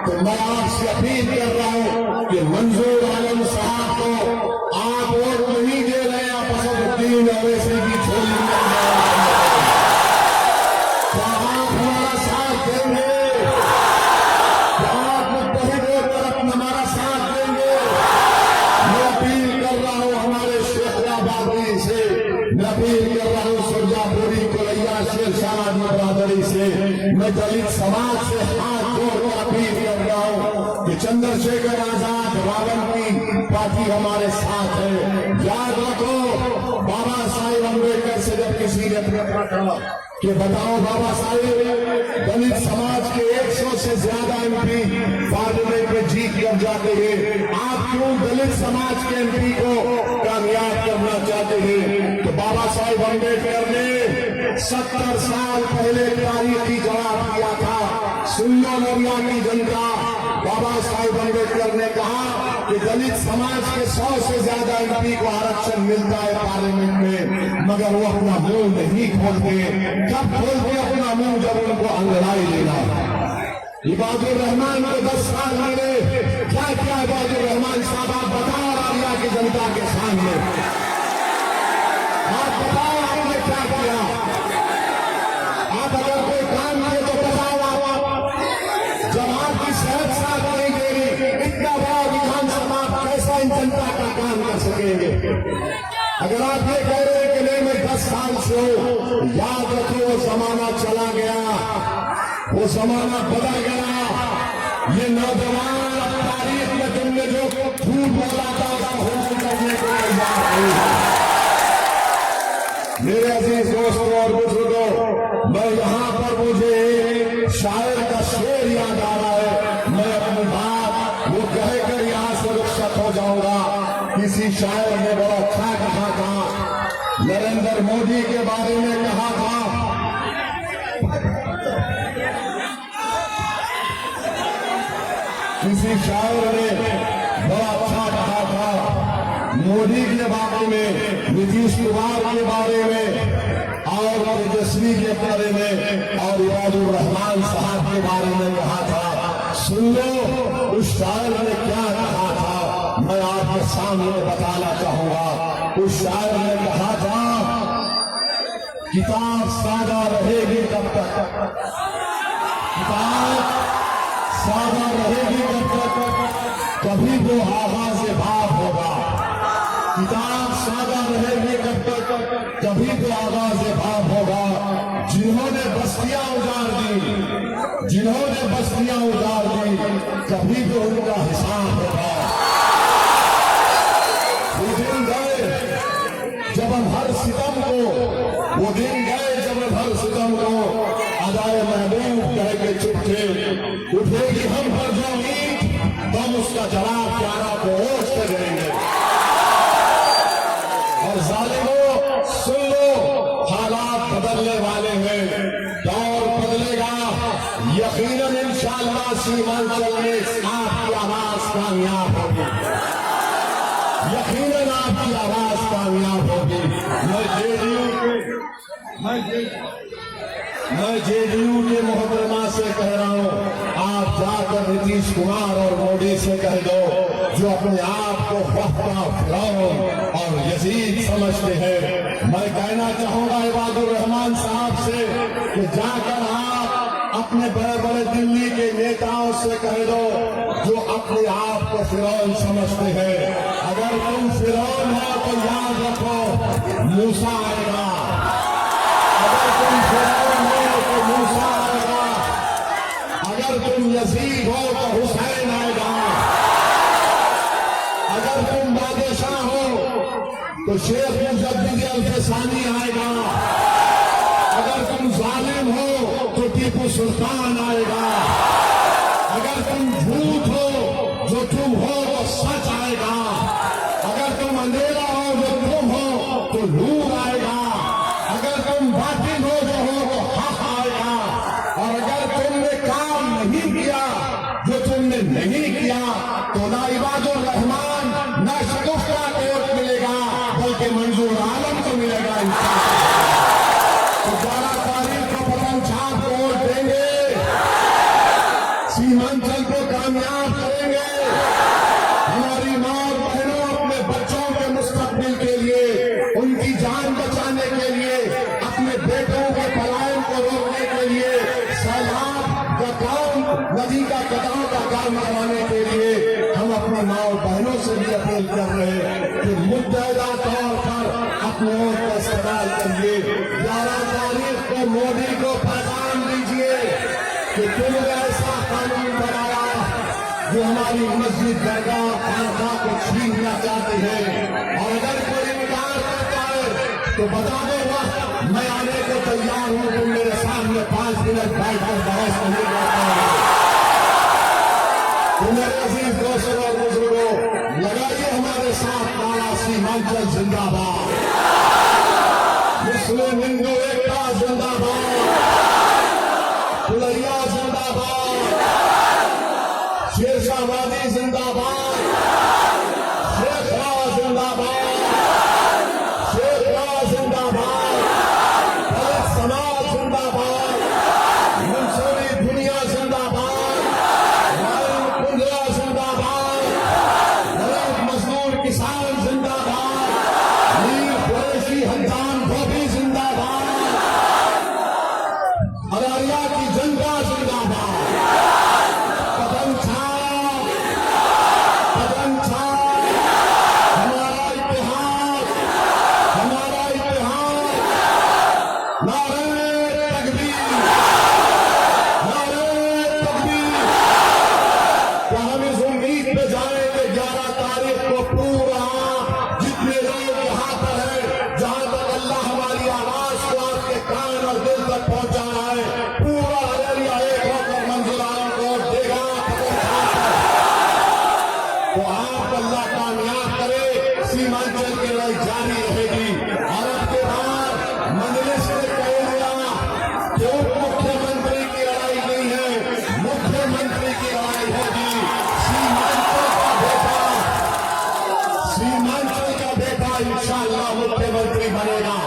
तो मैं आपसे अपील कर रहा हूं कि मंजूर आलम साहब को आप वोट नहीं दे रहे, आप असदुद्दीन ओवैसी की झोली में क्या आप हमारा साथ देंगे? क्या आप मुत्तहिदों तरफ हमारा साथ देंगे? मैं अपील कर रहा हूं हमारे शेखराबादी से, मैं अपील कर रहा हूं सुरजापुरी कोलैया शेरशाह बरादरी से, मैं दलित समाज से हाथ जोड़कर अपील कर रहा हूं कि चंद्रशेखर आजाद रावण की पार्टी हमारे साथ है। याद रखो, बाबा साहेब अम्बेडकर से जब किसी ने प्रश्न करा कि बताओ बाबा साहेब, दलित समाज के 100 से ज्यादा एमपी पार्लियामेंट में जीत कर जाते हैं, आप क्यों दलित समाज के एमपी को कामयाब करना चाहते हैं? तो बाबा साहेब अम्बेडकर ने 70 साल पहले तारीखी जवाब दिया था। सुन लो नौरिया की जनता, बाबा साहेब अम्बेडकर ने कहा कि दलित समाज के 100 से ज्यादा एमपी को आरक्षण मिलता है पार्लियामेंट में, मगर वो अपना मुंह नहीं खोलते। कब खोलते अपना मुंह? जब उनको अंगड़ाई लेना। इबादुर रहमान को 10 साल मिले, क्या क्या इबादुर रहमान साहब आप बताओ रारिया की जनता के सामने, आप बताओ आपने क्या किया? आप अगर कोई काम किए तो बताओ आप। जब आपकी सेहत साथ नहीं दे रही, इतना बड़ा विधानसभा कैसा इन जनता का काम कर सकेंगे? अगर आप ये कह रहे हैं कि नहीं मैं 10 साल से हूं, याद रखो वो जमाना चला गया, वो जमाना बदल गया। ये नौजवान तारीख में तुमने जो झूठ बोला था उसको होने करने को तैयार नहीं। मेरे अजीज दोस्तों और बुजुर्गों, मैं यहाँ पर मुझे शायर का शेर याद आ रहा है। मैं अपनी बात वो कहकर यहाँ से रुखसत हो जाऊंगा। किसी शायर ने बड़ा अच्छा कहा था, नरेंद्र मोदी के बारे में कहा था, किसी शायर ने बड़ा अच्छा कहा था मोदी के बारे में, नीतीश कुमार के बारे में, और तेजस्वी के बारे में, और इबादुर रहमान साहब के बारे में कहा था। सुन लो उस शायर ने क्या कहा था, मैं आपके सामने बताना चाहूंगा। उस शायर ने कहा था, किताब सादा रहेगी तब तक, किताब सादा रहेगी तब तक, कभी वो आवाज भाव होगा। किताब सादा रहेगी तब तक, कभी तो आवाज भाव होगा। जिन्होंने बस्तियां उजाड़ दी, जिन्होंने बस्तियां उजाड़ दी, कभी तो उनका हिसाब होगा। वो दिन गए जब हम हर सितम को, वो दिन गए जब हम हर सितम को अदाए महबूब कह के चुप थे। उठेगी हम पर जो ईंट, हम उसका जवाब प्यारा को ओट से देंगे। और जालिमों सुन लो, हालात बदलने वाले हैं, दौर बदलेगा। यकीनन इंशाअल्लाह सीमांचल में आपकी आवाज कामयाब होगी, यकीनन आपकी आवाज कामयाब होगी। मैं जेडीयू के मोहतरमा से कह रहा हूं, आप जाकर नीतीश कुमार और मोदी से कह दो, जो अपने आप को वक्ता फिरौन और यजीद समझते हैं। मैं कहना चाहूंगा इबादुर रहमान साहब से कि जाकर आप अपने बड़े बड़े दिल्ली के नेताओं से कह दो, जो अपने आप को फिरौन समझते हैं, अगर तुम फिरौन हो तो याद रखो मूसा आएगा। अगर तुम फिरौन हो तो मूसा आएगा। अगर तुम यजीद हो तो हुसैन आएगा। अगर तुम बादशाह हो तो शेख मुजद्दिद अल-फसानी आएगा। अगर तुम जालिम हो तो टीपू सुल्तान आएगा। अगर तुम झूठ हो, जो तुम हो तो सच आएगा। अगर तुम अंधेरा हो, जो तुम हो तो नूर आएगा। अगर तुम बातिल हो, जो हो तो हक आएगा। और अगर तुमने काम नहीं किया, जो तुमने नहीं किया, तो ना इबादुर रहमान ना शगुफ्ता को वोट मिलेगा, बल्कि मंजूर आलम को मिलेगा। तो 12 तारीख को पतंग छाप को वोट देंगे। सीमा सीमांचल को कामयाब करेंगे। हमारी माँ और बहनों अपने बच्चों के मुस्तकबिल के लिए, उनकी जान बचाने के लिए, अपने बेटों के पलायन को रोकने के लिए, सैलाब का काम, नदी का कटाव का काम करवाने के लिए हम अपनी माँ और बहनों से भी अपील कर रहे हैं कि मुद्दा तौर पर अपने ओर का इस्तेमाल करिए। 11 तारीख को मोदी को पैगाम दीजिए कि तुमने ऐसा कानून बनाया जो हमारी मस्जिद दरगाह खानका को छीनना चाहती है, और अगर कोई इनकार करता है तो बता दो वक्त मैं आने को तैयार हूं। तुम मेरे सामने 5 मिनट बैठकर बहस नहीं करता है। तो मेरे अजीज दोस्तों और बुजुर्गों, लगाइए हमारे साथ नारा सीमांचल जिंदाबाद, मुस्लिम हिंदू एकता जिंदाबाद, फुलरिया जिंदाबाद, शेरशाहवादी जिंदाबाद, शेखरा जिंदाबाद, शेखरा जिंदाबाद, दलित समाज जिंदाबाद, मंसूरी दुनिया जिंदाबाद, नारायण कुंजरा जिंदाबाद, गरीब मजदूर किसान जिंदाबाद, मीर कुरैशी हजान धोबी जिंदाबाद, अररिया की जनता जिंदाबाद। कदम छाप, कदम छाप, हमारा इतिहास, हमारा इतिहास। नारे तकबीर, नारे तकबीर। क्या हम इस उम्मीद पे जाएंगे 11 तारीख को पूरा जितने लोग यहाँ पर हैं, जहां तक अल्लाह हमारी आवाज को आपके कान और दिल तक पहुंचाना है, पूरा अररिया एक होकर मंजूरान को देगा। तो आप अल्लाह कामयाब करे, सीमांचल की लड़ाई जारी रहेगी। और अब के बाद मजलिस ने कह दिया कि उप मुख्यमंत्री की लड़ाई नहीं है, मुख्यमंत्री की लड़ाई होगी। सीमांचल का बेटा, सीमांचल का बेटा इंशाअल्लाह मुख्यमंत्री बनेगा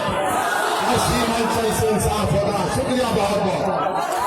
और सीमांचल से इंसाफ होगा। शुक्रिया बहुत बहुत।